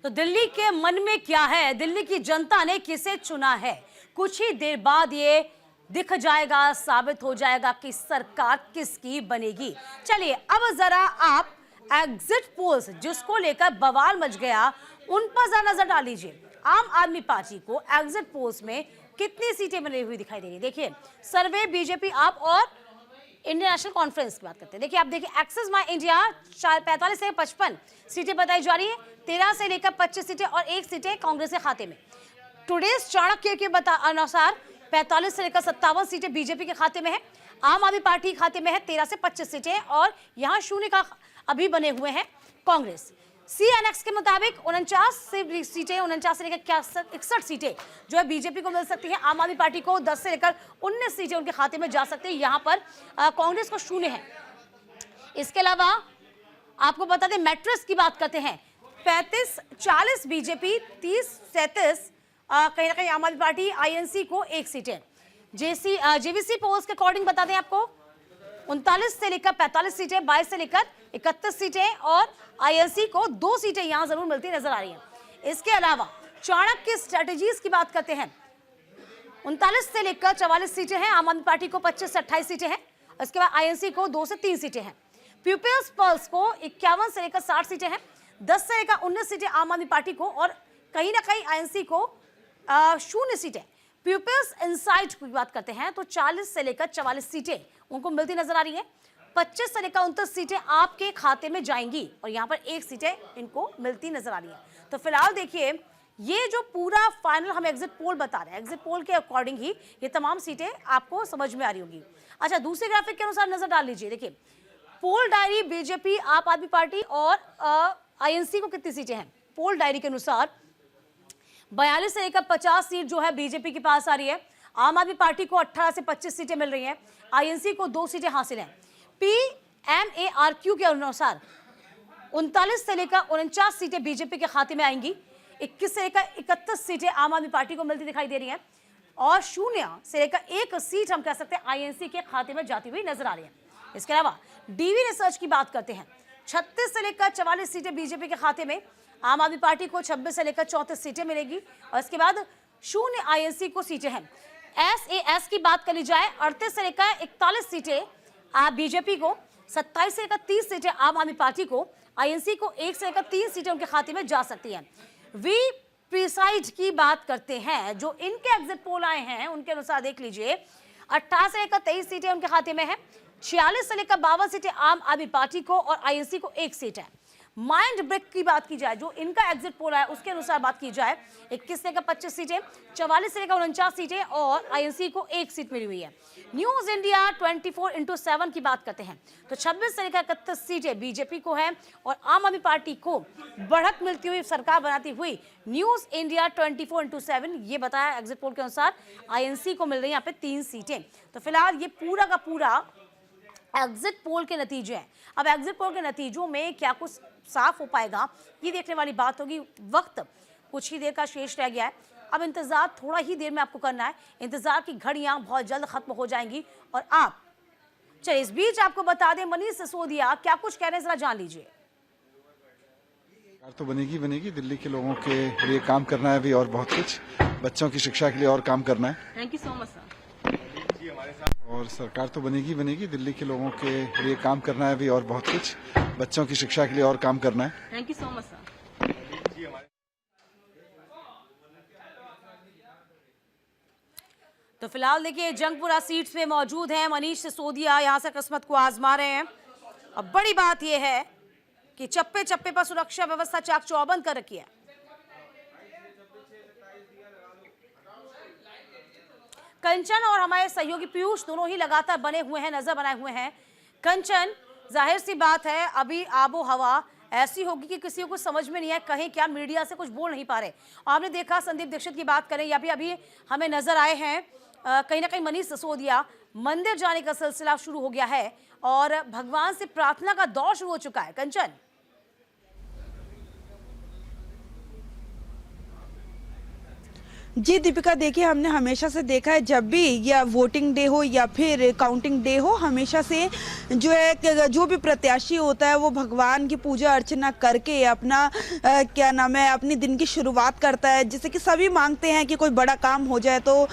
तो दिल्ली के मन में क्या है, दिल्ली की जनता ने किसे चुना है, कुछ ही देर बाद ये दिख जाएगा, साबित हो जाएगा कि सरकार किसकी बनेगी। चलिए अब जरा आप एग्जिट पोल्स जिसको लेकर बवाल मच गया उन पर जरा नजर डाल लीजिए। आम आदमी पार्टी को एग्जिट पोल्स में कितनी सीटें मिली हुई दिखाई दे रही है। देखिए सर्वे बीजेपी आप और इंडियन नेशनल कॉन्फ्रेंस की बात करते हैं। देखिए आप देखिए एक्सिस माई इंडिया 45 से 55 सीटें बताई जा रही है, 13 से लेकर 25 सीटें और 1 सीटें कांग्रेस के खाते में। टुडेज चाणक्य के अनुसार 45 से लेकर 57 सीटें बीजेपी के खाते में है, आम आदमी पार्टी के खाते में है 13 से 25 सीटें और यहां शून्य का अभी बने हुए हैं कांग्रेस। CNX के मुताबिक 49 सीटें 49 से लेकर 61 सीटें जो है बीजेपी को मिल सकती है, आम आदमी पार्टी को 10 से लेकर 19 सीटें उनके खाते में जा सकती है, यहाँ पर कांग्रेस को शून्य है। इसके अलावा आपको बता दें मैट्रिक्स की बात करते हैं, 35-40 बीजेपी, 30-37 कहीं ना कहीं आम आदमी पार्टी, INC को 1 सीटें। JVC पोल्स के अकॉर्डिंग बता दें आपको 39 से लेकर 45 सीटें, 22 से लेकर 31 सीटें और INC को 2 सीटें यहां जरूर मिलती नजर आ रही हैं। इसके अलावा चाणक्य की स्ट्रेटेजीज की बात करते हैं, 39 से लेकर 44 सीटें हैं, आम आदमी पार्टी को 25 से 28 सीटें हैं, इसके बाद INC को 2 से 3 सीटें हैं। पीपल्स पल्स को 51 से लेकर 60 सीटें हैं, 10 से लेकर 19 सीटें आम आदमी पार्टी को और कहीं ना कहीं INC को 0 सीटें। पीपल्स इंसाइट की बात करते हैं तो 40 से लेकर 44 सीटें उनको मिलती नजर आ रही है, 25 से लेकर 29 सीटें आपके खाते में जाएंगी और यहां पर 1 सीटें इनको मिलती नजर आ रही है। तो फिलहाल देखिए ये जो पूरा फाइनल हम एग्जिट पोल बता रहे हैं, एग्जिट पोल के अकॉर्डिंग ही ये तमाम सीटें आपको समझ में आ रही होगी। अच्छा दूसरे ग्राफिक के अनुसार नजर डाल लीजिए, देखिए पोल डायरी बीजेपी, आप आदमी पार्टी और INC को कितनी सीटें हैं। पोल डायरी के अनुसार 42 से लेकर 50 सीट जो है बीजेपी के पास आ रही है, आम आदमी पार्टी को 18 से 25 सीटें मिल रही हैं, INC को 2 सीटें हासिल हैं। PMARQ के अनुसार 39 से लेकर 49 सीटें बीजेपी के खाते में आएंगी, 21 से लेकर 31 सीटें आम आदमी पार्टी को मिलती दिखाई दे रही हैं और 0 से लेकर 1 सीट हम कह सकते हैं INC के खाते में जाती हुई नजर आ रही है। इसके अलावा DV रिसर्च की बात करते हैं, 36 से लेकर 44 सीटें बीजेपी के खाते में, आम आदमी पार्टी को 26 से लेकर 34 सीटें मिलेगी और इसके बाद 0 INC को सीटें हैं। SAS की बात कर ली जाए 38 से लेकर 41 सीटें आप बीजेपी को, 27 से लेकर 30 सीटें आम आदमी पार्टी को, INC को 1 से लेकर 3 सीटें उनके खाते में जा सकती हैं। वी प्रिसाइड की बात करते हैं, जो इनके एग्जिट पोल आए हैं उनके अनुसार देख लीजिए 18 से लेकर 23 सीटें उनके खाते में है, 46 से लेकर 52 सीटें आम आदमी पार्टी को और INC को 1 सीट है। माइंड ब्रेक की बात की जाए, जो इनका एग्जिट पोल है उसके अनुसार बात की जाए 21 से लेकर 25 सीटें, 44 से लेकर 49 सीटें और INC को 1 सीट मिली हुई है। न्यूज इंडिया 24/7 की बात करते हैं तो 26 से लेकर 31 सीटें बीजेपी को है और आम आदमी पार्टी को बढ़त मिलती हुई सरकार बनाती हुई न्यूज इंडिया 24/7 ये बताया एग्जिट पोल के अनुसार INC को मिल रही है यहाँ पे 3 सीटें। तो फिलहाल ये पूरा का पूरा एग्जिट पोल के नतीजे हैं। अब एग्जिट पोल के नतीजों में क्या कुछ साफ हो पाएगा ये देखने वाली बात होगी। वक्त कुछ ही देर का शेष रह गया है, अब इंतजार थोड़ा ही देर में आपको करना है, इंतजार की घड़ियां बहुत जल्द खत्म हो जाएंगी और आप चलिए इस बीच आपको बता दें मनीष सिसोदिया क्या कुछ कह रहे हैं जरा जान लीजिए। तो बनेगी बनेगी, दिल्ली के लोगों के लिए काम करना है अभी और बहुत कुछ, बच्चों की शिक्षा के लिए और काम करना है। Thank you so much sir. और सरकार तो बनेगी बनेगी, दिल्ली के लोगों के लिए काम करना है अभी और बहुत कुछ, बच्चों की शिक्षा के लिए और काम करना है। Thank you so much sir. तो फिलहाल देखिए जंगपुरा सीट पे मौजूद हैं मनीष सिसोदिया, यहां से किस्मत को आजमा रहे हैं। अब बड़ी बात यह है कि चप्पे चप्पे पर सुरक्षा व्यवस्था चाक चौबंद कर रखी है। कंचन और हमारे सहयोगी पीयूष दोनों ही लगातार बने हुए हैं, नजर बनाए हुए हैं। कंचन, जाहिर सी बात है अभी आबो हवा ऐसी होगी कि किसी को समझ में नहीं है कहीं क्या, मीडिया से कुछ बोल नहीं पा रहे। आपने देखा संदीप दीक्षित की बात करें या भी अभी हमें नजर आए हैं कहीं ना कहीं मनीष सिसोदिया, मंदिर जाने का सिलसिला शुरू हो गया है और भगवान से प्रार्थना का दौर शुरू हो चुका है। कंचन जी दीपिका, देखिए हमने हमेशा से देखा है जब भी या वोटिंग डे हो या फिर काउंटिंग डे हो, हमेशा से जो है जो भी प्रत्याशी होता है वो भगवान की पूजा अर्चना करके अपना क्या नाम है अपनी दिन की शुरुआत करता है। जैसे कि सभी मांगते हैं कि कोई बड़ा काम हो जाए तो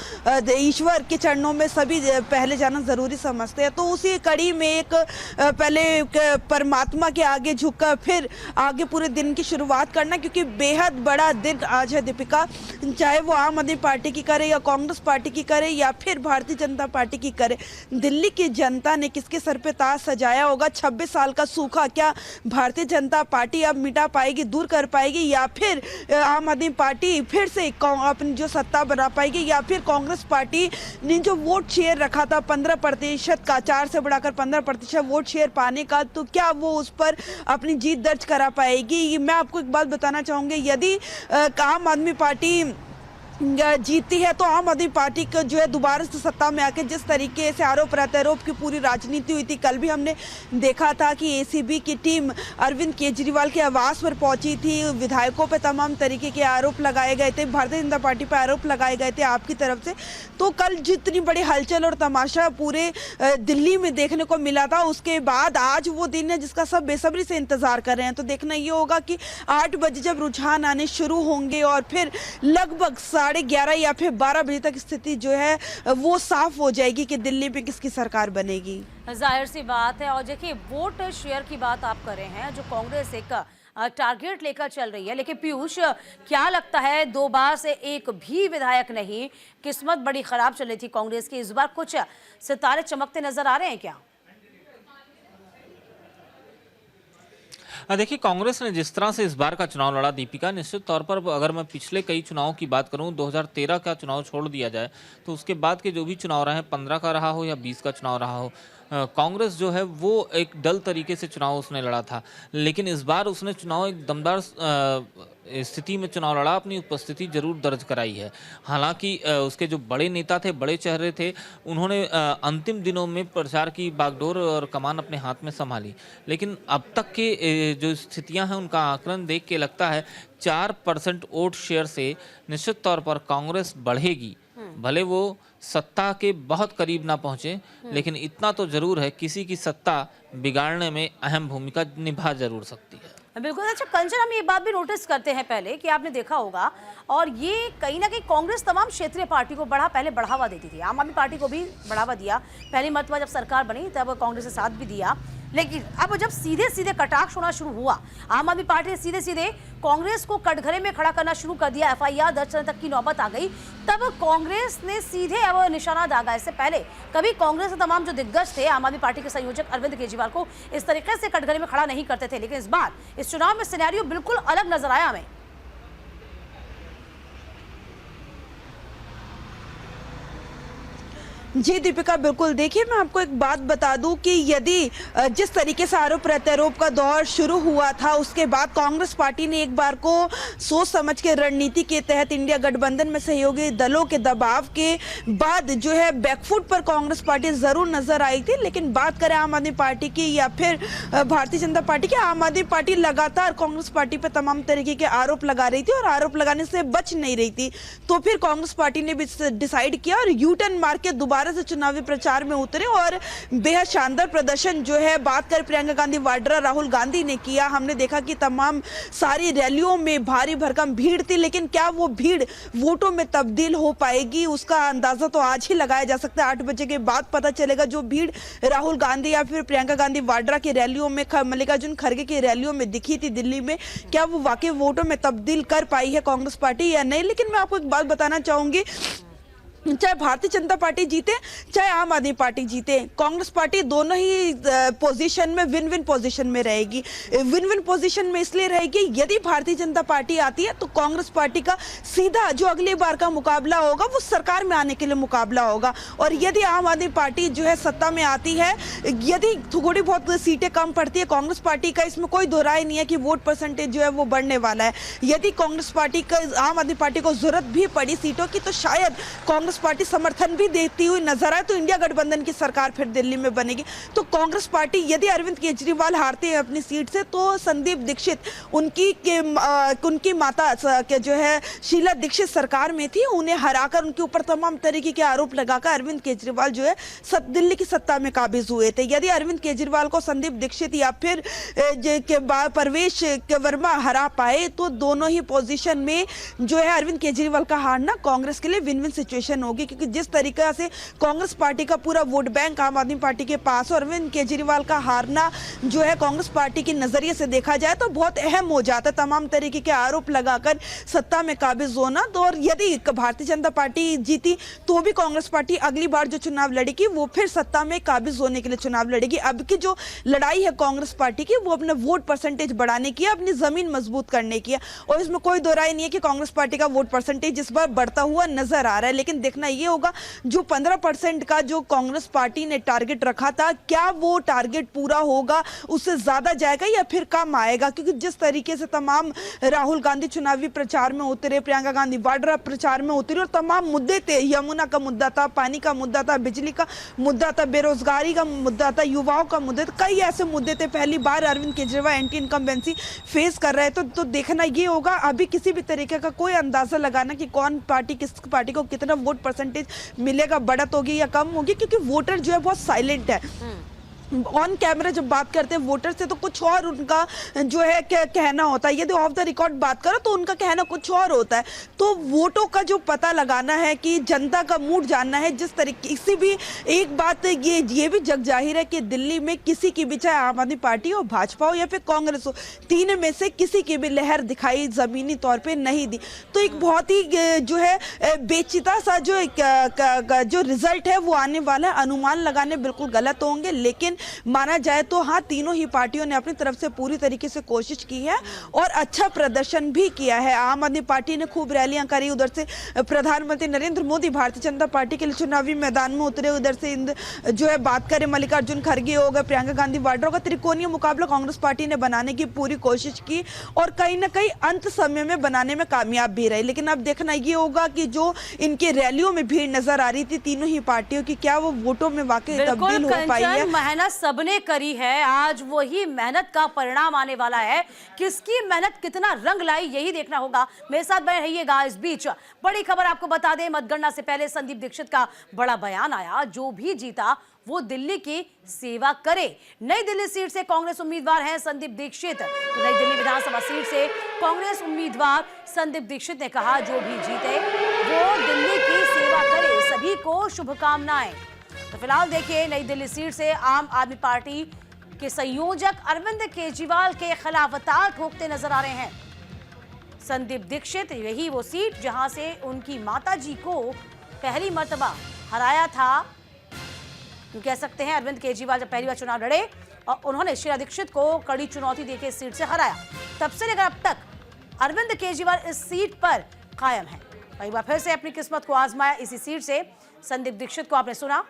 ईश्वर के चरणों में सभी पहले जाना ज़रूरी समझते हैं। तो उसी कड़ी में एक पहले परमात्मा के आगे झुककर फिर आगे पूरे दिन की शुरुआत करना, क्योंकि बेहद बड़ा दिन आज है दीपिका। चाहे वो आम आदमी पार्टी की करे या कांग्रेस पार्टी की करे या फिर भारतीय जनता पार्टी की करे, दिल्ली की जनता ने किसके सर पे ताज सजाया होगा। 26 साल का सूखा क्या भारतीय जनता पार्टी अब मिटा पाएगी, दूर कर पाएगी, या फिर आम आदमी पार्टी फिर से अपनी जो सत्ता बना पाएगी, या फिर कांग्रेस पार्टी ने जो वोट शेयर रखा था 15% का, 4 से बढ़ाकर 15% वोट शेयर पाने का, तो क्या वो उस पर अपनी जीत दर्ज करा पाएगी। मैं आपको एक बात बताना चाहूँगी, यदि आम आदमी पार्टी जीती है तो आम आदमी पार्टी को जो है दोबारा से सत्ता में आके जिस तरीके से आरोप प्रत्यारोप की पूरी राजनीति हुई थी, कल भी हमने देखा था कि एसीबी की टीम अरविंद केजरीवाल के आवास पर पहुंची थी, विधायकों पर तमाम तरीके के आरोप लगाए गए थे, भारतीय जनता पार्टी पर आरोप लगाए गए थे आपकी तरफ से। तो कल जितनी बड़ी हलचल और तमाशा पूरे दिल्ली में देखने को मिला था, उसके बाद आज वो दिन है जिसका सब बेसब्री से इंतजार कर रहे हैं। तो देखना ये होगा कि 8 बजे जब रुझान आने शुरू होंगे और फिर लगभग 11:30 या फिर 12 बजे तक स्थिति जो है वो साफ हो जाएगी कि दिल्ली में किसकी सरकार बनेगी। जाहिर सी बात है। और देखिए, वोट शेयर की बात आप कर रहे हैं, जो कांग्रेस एक टारगेट लेकर चल रही है, लेकिन पीयूष, क्या लगता है 2 बार से एक भी विधायक नहीं, किस्मत बड़ी खराब चल रही थी कांग्रेस की, इस बार कुछ सितारे चमकते नजर आ रहे हैं क्या? देखिए, कांग्रेस ने जिस तरह से इस बार का चुनाव लड़ा दीपिका, निश्चित तौर पर अगर मैं पिछले कई चुनावों की बात करूं, 2013 का चुनाव छोड़ दिया जाए तो उसके बाद के जो भी चुनाव रहे हैं, 15 का रहा हो या 20 का चुनाव रहा हो, कांग्रेस जो है वो एक डल तरीके से चुनाव उसने लड़ा था। लेकिन इस बार उसने चुनाव एक दमदार स्थिति में चुनाव लड़ा, अपनी उपस्थिति जरूर दर्ज कराई है। हालांकि उसके जो बड़े नेता थे, बड़े चेहरे थे, उन्होंने अंतिम दिनों में प्रचार की बागडोर और कमान अपने हाथ में संभाली। लेकिन अब तक के जो स्थितियां हैं उनका आकलन देख के लगता है 4% वोट शेयर से निश्चित तौर पर कांग्रेस बढ़ेगी। भले वो सत्ता के बहुत करीब ना पहुंचे, लेकिन इतना तो जरूर है किसी की सत्ता बिगाड़ने में अहम भूमिका निभा जरूर सकती है। बिल्कुल। अच्छा कंचन, हम ये बात भी नोटिस करते हैं पहले कि आपने देखा होगा, और ये कहीं ना कहीं कांग्रेस तमाम क्षेत्रीय पार्टी को पहले बढ़ावा देती थी, आम आदमी पार्टी को भी बढ़ावा दिया, पहली मरतबा जब सरकार बनी तब कांग्रेस ने साथ भी दिया। लेकिन अब जब सीधे सीधे कटाक्ष होना शुरू हुआ, आम आदमी पार्टी ने सीधे सीधे कांग्रेस को कटघरे में खड़ा करना शुरू कर दिया, FIR दर्ज करने तक की नौबत आ गई, तब कांग्रेस ने सीधे अब निशाना दागा। इससे पहले कभी कांग्रेस के तमाम जो दिग्गज थे, आम आदमी पार्टी के संयोजक अरविंद केजरीवाल को इस तरीके से कटघरे में खड़ा नहीं करते थे, लेकिन इस बार इस चुनाव में सिनेरियो बिल्कुल अलग नजर आया हमें। जी दीपिका, बिल्कुल। देखिए, मैं आपको एक बात बता दूं कि यदि जिस तरीके से आरोप प्रत्यारोप का दौर शुरू हुआ था, उसके बाद कांग्रेस पार्टी ने एक बार को सोच समझ के रणनीति के तहत इंडिया गठबंधन में सहयोगी दलों के दबाव के बाद जो है बैकफुट पर कांग्रेस पार्टी जरूर नजर आई थी। लेकिन बात करें आम आदमी पार्टी की या फिर भारतीय जनता पार्टी की, आम आदमी पार्टी लगातार कांग्रेस पार्टी पर तमाम तरीके के आरोप लगा रही थी और आरोप लगाने से बच नहीं रही थी। तो फिर कांग्रेस पार्टी ने भी डिसाइड किया और यू टर्न मार के दोबारा से चुनावी प्रचार में उतरे और बेहद शानदार प्रदर्शन जो है, बात कर प्रियंका गांधी वाड्रा, राहुल गांधी ने किया। हमने देखा कि तमाम सारी रैलियों में भारी भरकम भीड़ थी, लेकिन क्या वो भीड़ वोटों में तब्दील हो पाएगी, उसका अंदाजा तो आज ही लगाया जा सकता है। 8 बजे के बाद पता चलेगा। जो भीड़ राहुल गांधी या फिर प्रियंका गांधी वाड्रा की रैलियों में, मल्लिकार्जुन खड़गे की रैलियों में दिखी थी दिल्ली में, क्या वो वाकई वोटों में तब्दील कर पाई है कांग्रेस पार्टी या नहीं। लेकिन मैं आपको एक बात बताना चाहूंगी, चाहे भारतीय जनता पार्टी जीते चाहे आम आदमी पार्टी जीते, कांग्रेस पार्टी दोनों ही पोजीशन में विन विन पोजीशन में रहेगी। विन विन पोजीशन में इसलिए रहेगी, यदि भारतीय जनता पार्टी आती है तो कांग्रेस पार्टी का सीधा जो अगली बार का मुकाबला होगा वो सरकार में आने के लिए मुकाबला होगा। और यदि आम आदमी पार्टी जो है सत्ता में आती है, यदि थोड़ी बहुत सीटें कम पड़ती है कांग्रेस पार्टी का, इसमें कोई दो राय नहीं है कि वोट परसेंटेज जो है वो बढ़ने वाला है। यदि कांग्रेस पार्टी का, आम आदमी पार्टी को जरूरत भी पड़ी सीटों की, तो शायद कांग्रेस कांग्रेस पार्टी समर्थन भी देती हुई नजर आए तो इंडिया गठबंधन की सरकार फिर दिल्ली में बनेगी। तो कांग्रेस पार्टी यदि अरविंद केजरीवाल हारते हैं अपनी सीट से तो संदीप दीक्षित उनकी माता के जो है शीला दीक्षित सरकार में थी, उन्हें हराकर उनके ऊपर तमाम तरीके के आरोप लगाकर अरविंद केजरीवाल जो है दिल्ली की सत्ता में काबिज हुए थे। यदि अरविंद केजरीवाल को संदीप दीक्षित या फिर परवेश वर्मा हरा पाए तो दोनों ही पोजीशन में जो है अरविंद केजरीवाल का हारना कांग्रेस के लिए विन विन सिचुएशन होगी, क्योंकि जिस तरीके से कांग्रेस पार्टी का पूरा वोट बैंक आम आदमी पार्टी के पास और अरविंद केजरीवाल का हारना जो है कांग्रेस पार्टी के नजरिए से देखा जाए तो बहुत अहम हो जाता है। तमाम तरीके के आरोप लगाकर सत्ता में काबिज होना तो, और यदि भारतीय जनता पार्टी जीती तो भी कांग्रेस पार्टी अगली बार जो चुनाव लड़ेगी वो फिर सत्ता में काबिज होने के लिए चुनाव लड़ेगी। अब की जो लड़ाई है कांग्रेस पार्टी की वो अपने वोट परसेंटेज बढ़ाने की है, अपनी जमीन मजबूत करने की है, और इसमें कोई दो राय नहीं है कि कांग्रेस पार्टी का वोट परसेंटेज इस बार बढ़ता हुआ नजर आ रहा है। लेकिन देखना यह होगा जो 15% का जो कांग्रेस पार्टी ने टारगेट रखा था, क्या वो टारगेट पूरा होगा, उससे ज्यादा जाएगा या फिर कम आएगा, क्योंकि जिस तरीके से तमाम राहुल गांधी चुनावी प्रचार में उतरे, प्रियंका गांधी वाड्रा प्रचार में उतरी और तमाम मुद्दे थे, यमुना का मुद्दा था, पानी का मुद्दा था, बिजली का मुद्दा था, बेरोजगारी का मुद्दा था, युवाओं का मुद्दा था, कई ऐसे मुद्दे थे। पहली बार Arvind Kejriwal anti incumbency face कर रहे थे तो देखना ये होगा, अभी किसी भी तरीके का कोई अंदाजा लगाना कि कौन पार्टी किस पार्टी को कितना वोट परसेंटेज मिलेगा, बढ़त होगी या कम होगी, क्योंकि वोटर जो है बहुत साइलेंट है। ऑन कैमरा जब बात करते हैं वोटर से तो कुछ और उनका जो है कहना होता है, यदि ऑफ द रिकॉर्ड बात करो तो उनका कहना कुछ और होता है। तो वोटों का जो पता लगाना है कि जनता का मूड जानना है, जिस तरीके किसी भी एक बात ये भी जग जाहिर है कि दिल्ली में किसी की भी, चाहे आम आदमी पार्टी हो, भाजपा हो या फिर कांग्रेस हो, तीन में से किसी की भी लहर दिखाई जमीनी तौर पर नहीं दी। तो एक बहुत ही जो है बेचिता सा जो रिजल्ट है वो आने वाला है। अनुमान लगाने बिल्कुल गलत होंगे, लेकिन माना जाए तो हाँ, तीनों ही पार्टियों ने अपनी तरफ से पूरी तरीके से कोशिश की है और अच्छा प्रदर्शन भी किया है। आम आदमी पार्टी ने खूब रैलियां करी, उधर से प्रधानमंत्री नरेंद्र मोदी भारतीय जनता पार्टी के लिए चुनावी मैदान में उतरे, उधर से जो है बात करें मल्लिकार्जुन खड़गे हो गए, प्रियंका गांधी वाड्रा का त्रिकोणीय मुकाबला कांग्रेस पार्टी ने बनाने की पूरी कोशिश की और कहीं ना कहीं अंत समय में बनाने में कामयाब भी रही। लेकिन अब देखना ये होगा कि जो इनके रैलियों में भीड़ नजर आ रही थी तीनों ही पार्टियों की, क्या वो वोटों में वाकई तब्दील हो पाई है। मेहनत सबने करी है, आज वही मेहनत का परिणाम आने वाला है। किसकी मेहनत कितना रंग लाई यही देखना होगा। मेरे साथ बने रहिएगा। इस बीच बड़ी खबर आपको बता दें, मतगणना से पहले संदीप दीक्षित का बड़ा बयान आया, जो भी जीता वो दिल्ली की सेवा करे। नई दिल्ली सीट से कांग्रेस उम्मीदवार हैं संदीप दीक्षित। तो नई दिल्ली विधानसभा सीट से कांग्रेस उम्मीदवार संदीप दीक्षित ने कहा, जो भी जीते वो दिल्ली की सेवा करे, सभी को शुभकामनाएं। तो फिलहाल देखिए, नई दिल्ली सीट से आम आदमी पार्टी के संयोजक अरविंद केजरीवाल के खिलाफ ताल ठोकते नजर आ रहे हैं संदीप दीक्षित। यही वो सीट जहां से उनकी माताजी को पहली मर्तबा हराया था। कह सकते हैं अरविंद केजरीवाल जब पहली बार चुनाव लड़े और उन्होंने शीला दीक्षित को कड़ी चुनौती देकर इस सीट से हराया, तब से लेकर अब तक अरविंद केजरीवाल इस सीट पर कायम है। एक बार फिर से अपनी किस्मत को आजमाया इसी सीट से संदीप दीक्षित को आपने सुना।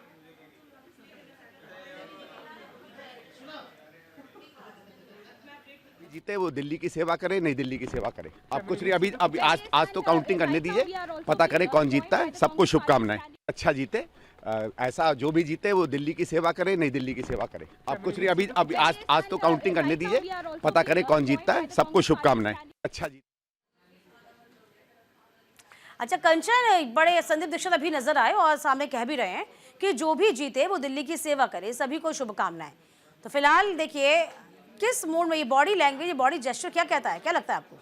जीते वो दिल्ली की सेवा करे, नई दिल्ली की सेवा करे। आप कुछ नहीं, अभी आज तो काउंटिंग करने दीजिए, पता करें कौन जीतता है। सबको शुभकामनाएं। अच्छा जीते, ऐसा जो भी जीते वो दिल्ली की सेवा करे, नई दिल्ली की सेवा करे। आप कुछ नहीं, अभी आज तो काउंटिंग करने दीजिए, पता करें कौन जीतता है। सबको शुभकामनाएं। अच्छा जीते। अच्छा कंचन, बड़े संदीप दीक्षित अभी नजर आए और सामने कह भी रहे हैं कि जो भी जीते वो दिल्ली की सेवा करे, सभी को शुभकामनाएं। तो फिलहाल देखिए किस मूड में, ये बॉडी लैंग्वेज, ये बॉडी जेस्चर क्या कहता है, क्या लगता है आपको?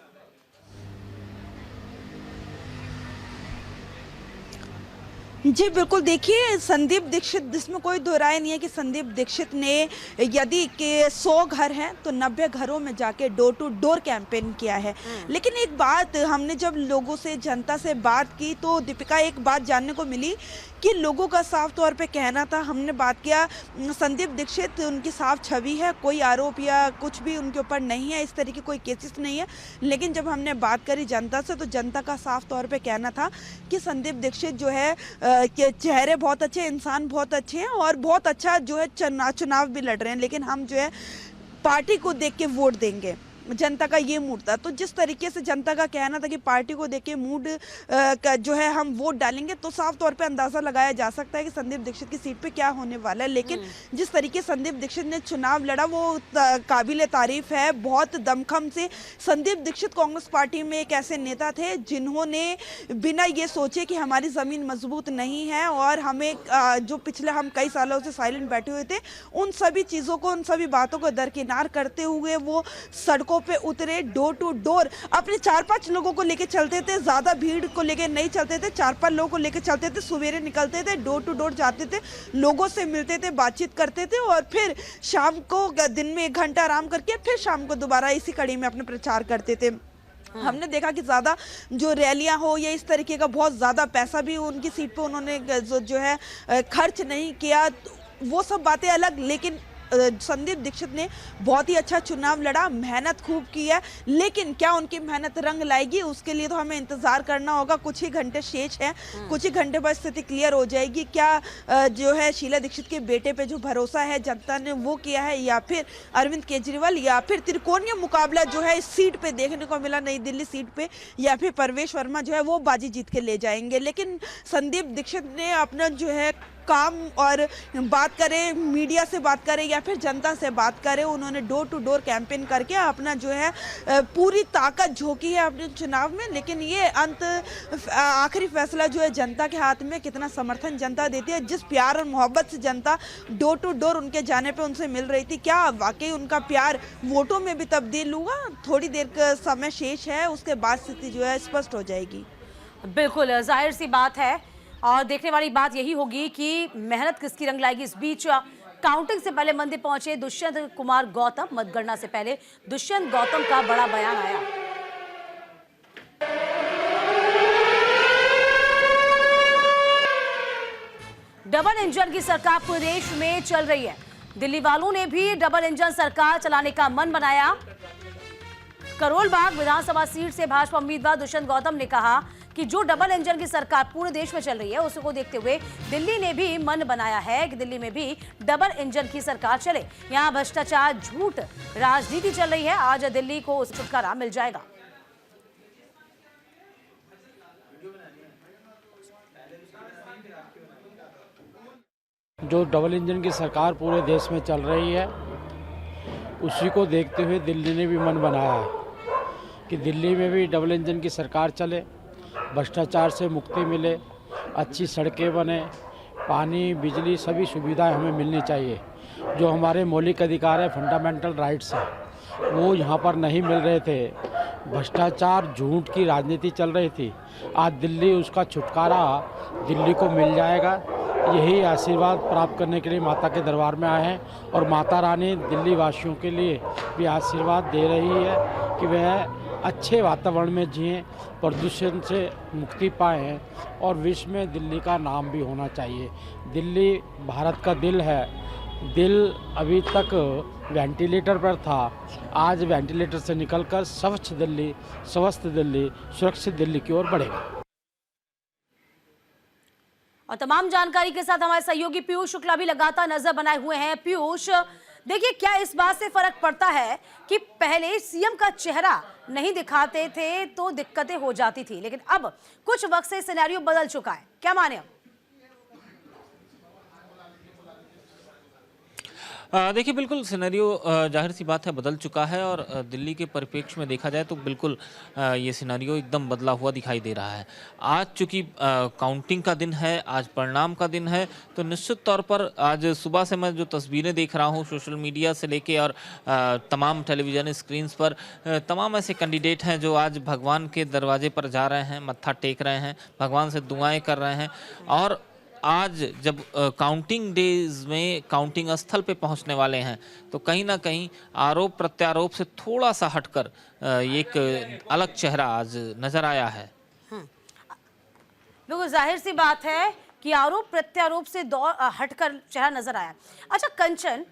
जी बिल्कुल, देखिए संदीप दीक्षित, जिसमें कोई दो राय नहीं है कि संदीप दीक्षित ने यदि के 100 घर हैं तो 90 घरों में जाके डोर टू डोर कैंपेन किया है। लेकिन एक बात, हमने जब लोगों से, जनता से बात की तो दीपिका एक बात जानने को मिली कि लोगों का साफ तौर पे कहना था, हमने बात किया संदीप दीक्षित उनकी साफ छवि है, कोई आरोप या कुछ भी उनके ऊपर नहीं है, इस तरह की कोई केसेस नहीं है। लेकिन जब हमने बात करी जनता से तो जनता का साफ तौर पे कहना था कि संदीप दीक्षित जो है के चेहरे बहुत अच्छे, इंसान बहुत अच्छे हैं और बहुत अच्छा जो है चुनाव भी लड़ रहे हैं, लेकिन हम जो है पार्टी को देख के वोट देंगे। जनता का ये मूड था। तो जिस तरीके से जनता का कहना था कि पार्टी को देख के मूड जो है हम वोट डालेंगे, तो साफ तौर पे अंदाज़ा लगाया जा सकता है कि संदीप दीक्षित की सीट पे क्या होने वाला है। लेकिन जिस तरीके संदीप दीक्षित ने चुनाव लड़ा वो काबिले तारीफ है। बहुत दमखम से संदीप दीक्षित कांग्रेस पार्टी में एक ऐसे नेता थे जिन्होंने बिना ये सोचे कि हमारी ज़मीन मजबूत नहीं है और हमें जो पिछले हम कई सालों से साइलेंट बैठे हुए थे, उन सभी चीज़ों को, उन सभी बातों को दरकिनार करते हुए वो सड़कों पे उतरे, डोर टू डोर अपने 4-5 लोगों को लेके चलते थे, ज़्यादा भीड़ को लेके नहीं चलते थे, 4-5 लोगों को लेके चलते थे, सवेरे निकलते थे, डोर टू डोर जाते थे, लोगों से मिलते थे, बातचीत करते थे और फिर शाम को दिन में 1 घंटा आराम करके फिर शाम को दोबारा इसी कड़ी में अपने प्रचार करते थे। हमने देखा कि ज़्यादा जो रैलियां हो या इस तरीके का बहुत ज़्यादा पैसा भी उनकी सीट पे उन्होंने जो है खर्च नहीं किया, वो सब बातें अलग। लेकिन संदीप दीक्षित ने बहुत ही अच्छा चुनाव लड़ा, मेहनत खूब की है। लेकिन क्या उनकी मेहनत रंग लाएगी, उसके लिए तो हमें इंतज़ार करना होगा। कुछ ही घंटे शेष हैं, कुछ ही घंटे बाद स्थिति क्लियर हो जाएगी। क्या जो है शीला दीक्षित के बेटे पे जो भरोसा है जनता ने वो किया है, या फिर अरविंद केजरीवाल, या फिर त्रिकोणीय मुकाबला जो है इस सीट पे देखने को मिला, नई दिल्ली सीट पे, या फिर परवेश वर्मा जो है वो बाजी जीत के ले जाएंगे। लेकिन संदीप दीक्षित ने अपना जो है काम और बात करें, मीडिया से बात करें या फिर जनता से बात करें, उन्होंने डोर टू डोर कैंपेन करके अपना जो है पूरी ताकत झोंकी है अपने चुनाव में। लेकिन ये आखिरी फैसला जो है जनता के हाथ में, कितना समर्थन जनता देती है, जिस प्यार और मोहब्बत से जनता डोर टू डोर उनके जाने पे उनसे मिल रही थी, क्या वाकई उनका प्यार वोटों में भी तब्दील हुआ? थोड़ी देर का समय शेष है, उसके बाद स्थिति जो है स्पष्ट हो जाएगी। बिल्कुल जाहिर सी बात है और देखने वाली बात यही होगी कि मेहनत किसकी रंग लाएगी। इस बीच काउंटिंग से पहले मंदिर पहुंचे दुष्यंत कुमार गौतम। मतगणना से पहले दुष्यंत गौतम का बड़ा बयान आया। डबल इंजन की सरकार पूरे देश में चल रही है। दिल्ली वालों ने भी डबल इंजन सरकार चलाने का मन बनाया। करोल बाग विधानसभा सीट से भाजपा उम्मीदवार दुष्यंत गौतम ने कहा कि जो डबल इंजन की सरकार पूरे देश में चल रही है उसको देखते हुए दिल्ली ने भी मन बनाया है कि दिल्ली में भी डबल इंजन की सरकार चले। यहाँ भ्रष्टाचार, झूठ राजनीति चल रही है, आज दिल्ली को उस छुटकारा मिल जाएगा। जो डबल इंजन की सरकार पूरे देश में चल रही है उसी को देखते हुए दिल्ली ने भी मन बनाया है कि दिल्ली में भी डबल इंजन की सरकार चले, भ्रष्टाचार से मुक्ति मिले, अच्छी सड़कें बने, पानी, बिजली, सभी सुविधाएं हमें मिलनी चाहिए। जो हमारे मौलिक अधिकार है, फंडामेंटल राइट्स हैं, वो यहाँ पर नहीं मिल रहे थे। भ्रष्टाचार, झूठ की राजनीति चल रही थी। आज दिल्ली, उसका छुटकारा दिल्ली को मिल जाएगा। यही आशीर्वाद प्राप्त करने के लिए माता के दरबार में आए हैं और माता रानी दिल्ली वासियों के लिए भी आशीर्वाद दे रही है कि वह अच्छे वातावरण में जिएं, प्रदूषण से मुक्ति पाएं और विश्व में दिल्ली का नाम भी होना चाहिए। दिल्ली भारत का दिल है। दिल अभी तक वेंटिलेटर पर था, आज वेंटिलेटर से निकलकर स्वच्छ दिल्ली, स्वस्थ दिल्ली, सुरक्षित दिल्ली की ओर बढ़ेगा। और तमाम जानकारी के साथ हमारे सहयोगी पीयूष शुक्ला भी लगातार नजर बनाए हुए हैं। पीयूष, देखिए क्या इस बात से फर्क पड़ता है कि पहले सीएम का चेहरा नहीं दिखाते थे तो दिक्कतें हो जाती थी, लेकिन अब कुछ वक्त से सिनेरियो बदल चुका है, क्या माने? देखिए बिल्कुल सिनेरियो जाहिर सी बात है बदल चुका है और दिल्ली के परिप्रेक्ष्य में देखा जाए तो बिल्कुल ये सिनेरियो एकदम बदला हुआ दिखाई दे रहा है। आज चूंकि काउंटिंग का दिन है, आज परिणाम का दिन है, तो निश्चित तौर पर आज सुबह से मैं जो तस्वीरें देख रहा हूँ सोशल मीडिया से लेके और तमाम टेलीविज़न स्क्रीन्स पर, तमाम ऐसे कैंडिडेट हैं जो आज भगवान के दरवाजे पर जा रहे हैं, मत्था टेक रहे हैं, भगवान से दुआएँ कर रहे हैं। और आज जब काउंटिंग डेज में काउंटिंग स्थल पे पहुंचने वाले हैं तो कहीं ना कहीं आरोप प्रत्यारोप से थोड़ा सा हटकर एक अलग चेहरा आज नजर आया है। बिल्कुल जाहिर सी बात है कि आरोप प्रत्यारोप से हटकर चेहरा नजर आया। अच्छा कंचन,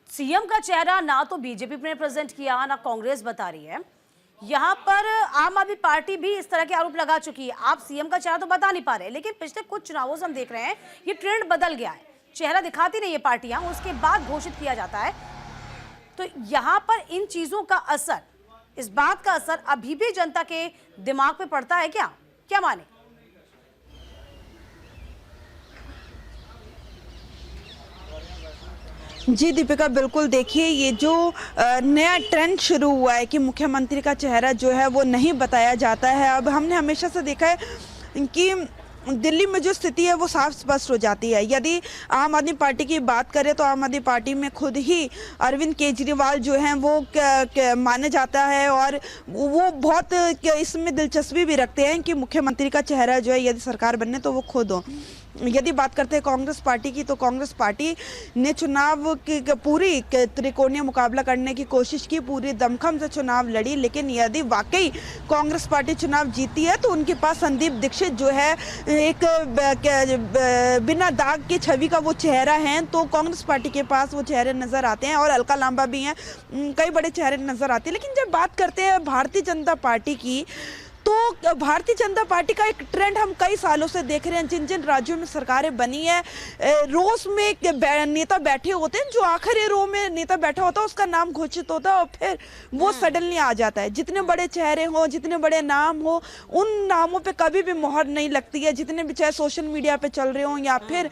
सीएम का चेहरा ना तो बीजेपी ने प्रेजेंट किया ना कांग्रेस बता रही है, यहाँ पर आम आदमी पार्टी भी इस तरह के आरोप लगा चुकी है। आप सीएम का चेहरा तो बता नहीं पा रहे, लेकिन पिछले कुछ चुनावों से हम देख रहे हैं ये ट्रेंड बदल गया है, चेहरा दिखाती नहीं है पार्टियां, उसके बाद घोषित किया जाता है। तो यहाँ पर इन चीजों का असर इस बात का असर अभी भी जनता के दिमाग पे पड़ता है क्या? क्या माने? जी दीपिका, बिल्कुल देखिए, ये जो नया ट्रेंड शुरू हुआ है कि मुख्यमंत्री का चेहरा जो है वो नहीं बताया जाता है। अब हमने हमेशा से देखा है कि दिल्ली में जो स्थिति है वो साफ स्पष्ट हो जाती है। यदि आम आदमी पार्टी की बात करें तो आम आदमी पार्टी में खुद ही अरविंद केजरीवाल जो हैं वो माने जाता है और वो बहुत इसमें दिलचस्पी भी रखते हैं कि मुख्यमंत्री का चेहरा जो है यदि सरकार बनने तो वो खुद हो। यदि बात करते हैं कांग्रेस पार्टी की, तो कांग्रेस पार्टी ने चुनाव की पूरी त्रिकोणीय मुकाबला करने की कोशिश की, पूरी दमखम से चुनाव लड़ी, लेकिन यदि वाकई कांग्रेस पार्टी चुनाव जीती है तो उनके पास संदीप दीक्षित जो है एक बिना दाग की छवि का वो चेहरा है। तो कांग्रेस पार्टी के पास वो चेहरे नजर आते हैं और अलका लांबा भी हैं, कई बड़े चेहरे नजर आते हैं। लेकिन जब बात करते हैं भारतीय जनता पार्टी की, तो भारतीय जनता पार्टी का एक ट्रेंड हम कई सालों से देख रहे हैं। जिन जिन राज्यों में सरकारें बनी है, रोज में एक नेता बैठे होते हैं, जो आखिरी रो में नेता बैठा होता है उसका नाम घोषित होता है और फिर वो सडनली आ जाता है। जितने बड़े चेहरे हो, जितने बड़े नाम हो, उन नामों पे कभी भी मोहर नहीं लगती है, जितने भी चाहे सोशल मीडिया पे चल रहे हो या फिर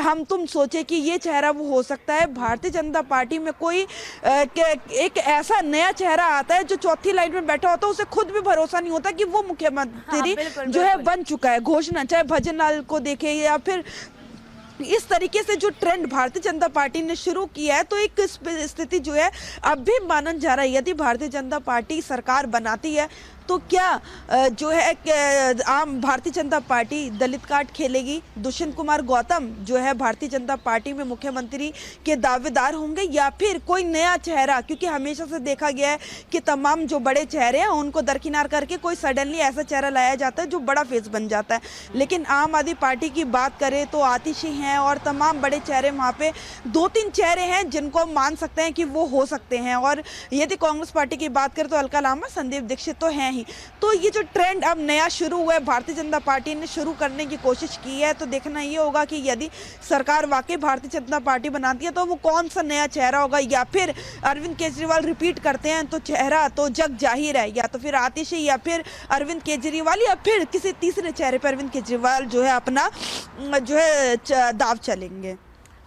हम तुम सोचे कि ये चेहरा वो हो सकता है। भारतीय जनता पार्टी में कोई एक ऐसा नया चेहरा आता है जो चौथी लाइन में बैठा होता है, उसे खुद भी भरोसा नहीं होता कि वो मुख्यमंत्री जो है बन चुका है। घोषणा चाहे भजन लाल को देखे या फिर इस तरीके से जो ट्रेंड भारतीय जनता पार्टी ने शुरू किया है, तो एक स्थिति जो है अब भी मानन जा रहा है। यदि भारतीय जनता पार्टी सरकार बनाती है तो क्या जो है आम भारतीय जनता पार्टी दलित कार्ड खेलेगी? दुष्यंत कुमार गौतम जो है भारतीय जनता पार्टी में मुख्यमंत्री के दावेदार होंगे या फिर कोई नया चेहरा? क्योंकि हमेशा से देखा गया है कि तमाम जो बड़े चेहरे हैं उनको दरकिनार करके कोई सडनली ऐसा चेहरा लाया जाता है जो बड़ा फेस बन जाता है। लेकिन आम आदमी पार्टी की बात करें तो आतिशी हैं और तमाम बड़े चेहरे, वहाँ पे 2-3 चेहरे हैं जिनको मान सकते हैं कि वो हो सकते हैं। और यदि कांग्रेस पार्टी की बात करें तो अलका लांबा, संदीप दीक्षित तो हैं। तो ये जो ट्रेंड अब नया शुरू हुआ है, भारतीय जनता पार्टी ने शुरू करने की कोशिश की है, तो देखना ये होगा कि यदि सरकार वाकई भारतीय जनता पार्टी बनाती है तो वो कौन सा नया चेहरा होगा, या फिर अरविंद केजरीवाल रिपीट करते हैं तो चेहरा तो जग जाहिर है, या तो फिर आतिशी या फिर अरविंद केजरीवाल या फिर किसी तीसरे चेहरे पर अरविंद केजरीवाल जो है अपना जो है दाव चलेंगे।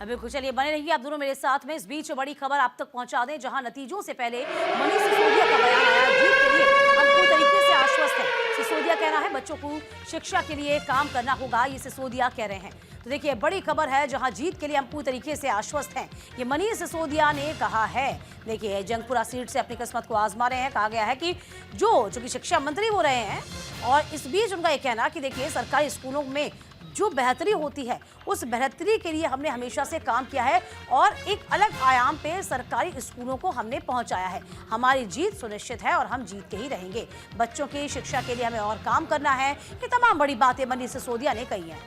बिल्कुल, चलिए बने रहिए आप दोनों मेरे साथ में। इस बीच बड़ी खबर आप तक पहुंचा दें, जहां नतीजों से पहले मनीष सिसोदिया का बयान आया। जीत के लिए हम पूरी तरीके से आश्वस्त हैं। सिसोदिया कह रहा है बच्चों को शिक्षा के लिए काम करना होगा, ये सिसोदिया कह रहे हैं। तो देखिए बड़ी खबर है, जहां जीत के लिए हम पूरी तरीके से आश्वस्त हैं, ये मनीष सिसोदिया ने कहा है। देखिए जंगपुरा सीट से अपनी किस्मत को आजमा रहे हैं। कहा गया है कि जो कि शिक्षा मंत्री हो रहे हैं, और इस बीच उनका ये कहना कि देखिए सरकारी स्कूलों में जो बेहतरी होती है उस बेहतरी के लिए हमने हमेशा से काम किया है और एक अलग आयाम पे सरकारी स्कूलों को हमने पहुंचाया है। हमारी जीत सुनिश्चित है और हम जीत के ही रहेंगे। बच्चों की शिक्षा के लिए हमें और काम करना है। ये तमाम बड़ी बातें मनीष सिसोदिया ने कही हैं।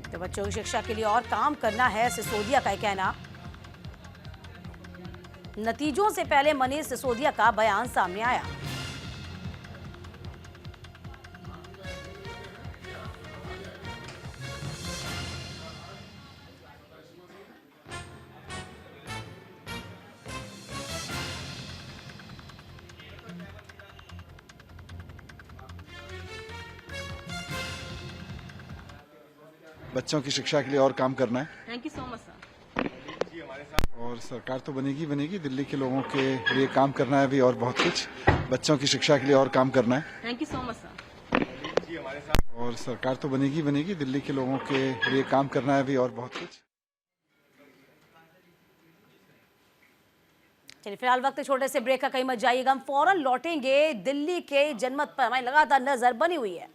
तो बच्चों की शिक्षा के लिए और काम करना है, सिसोदिया का कहना। नतीजों से पहले मनीष सिसोदिया का बयान सामने आया। बच्चों की शिक्षा के लिए और काम करना है। Thank you so much sir. और सरकार तो बनेगी बनेगी, दिल्ली के लोगों के लिए काम करना है भी और बहुत कुछ। बच्चों की शिक्षा के लिए और काम करना है। Thank you so much sir. और सरकार तो बनेगी बनेगी, दिल्ली के लोगों के लिए काम करना है भी और बहुत कुछ। चलिए फिलहाल वक्त छोटे से ब्रेक का, कहीं मत जाइएगा। हम फौरन लौटेंगे। दिल्ली के जनमत पर हमारी लगातार नजर बनी हुई है।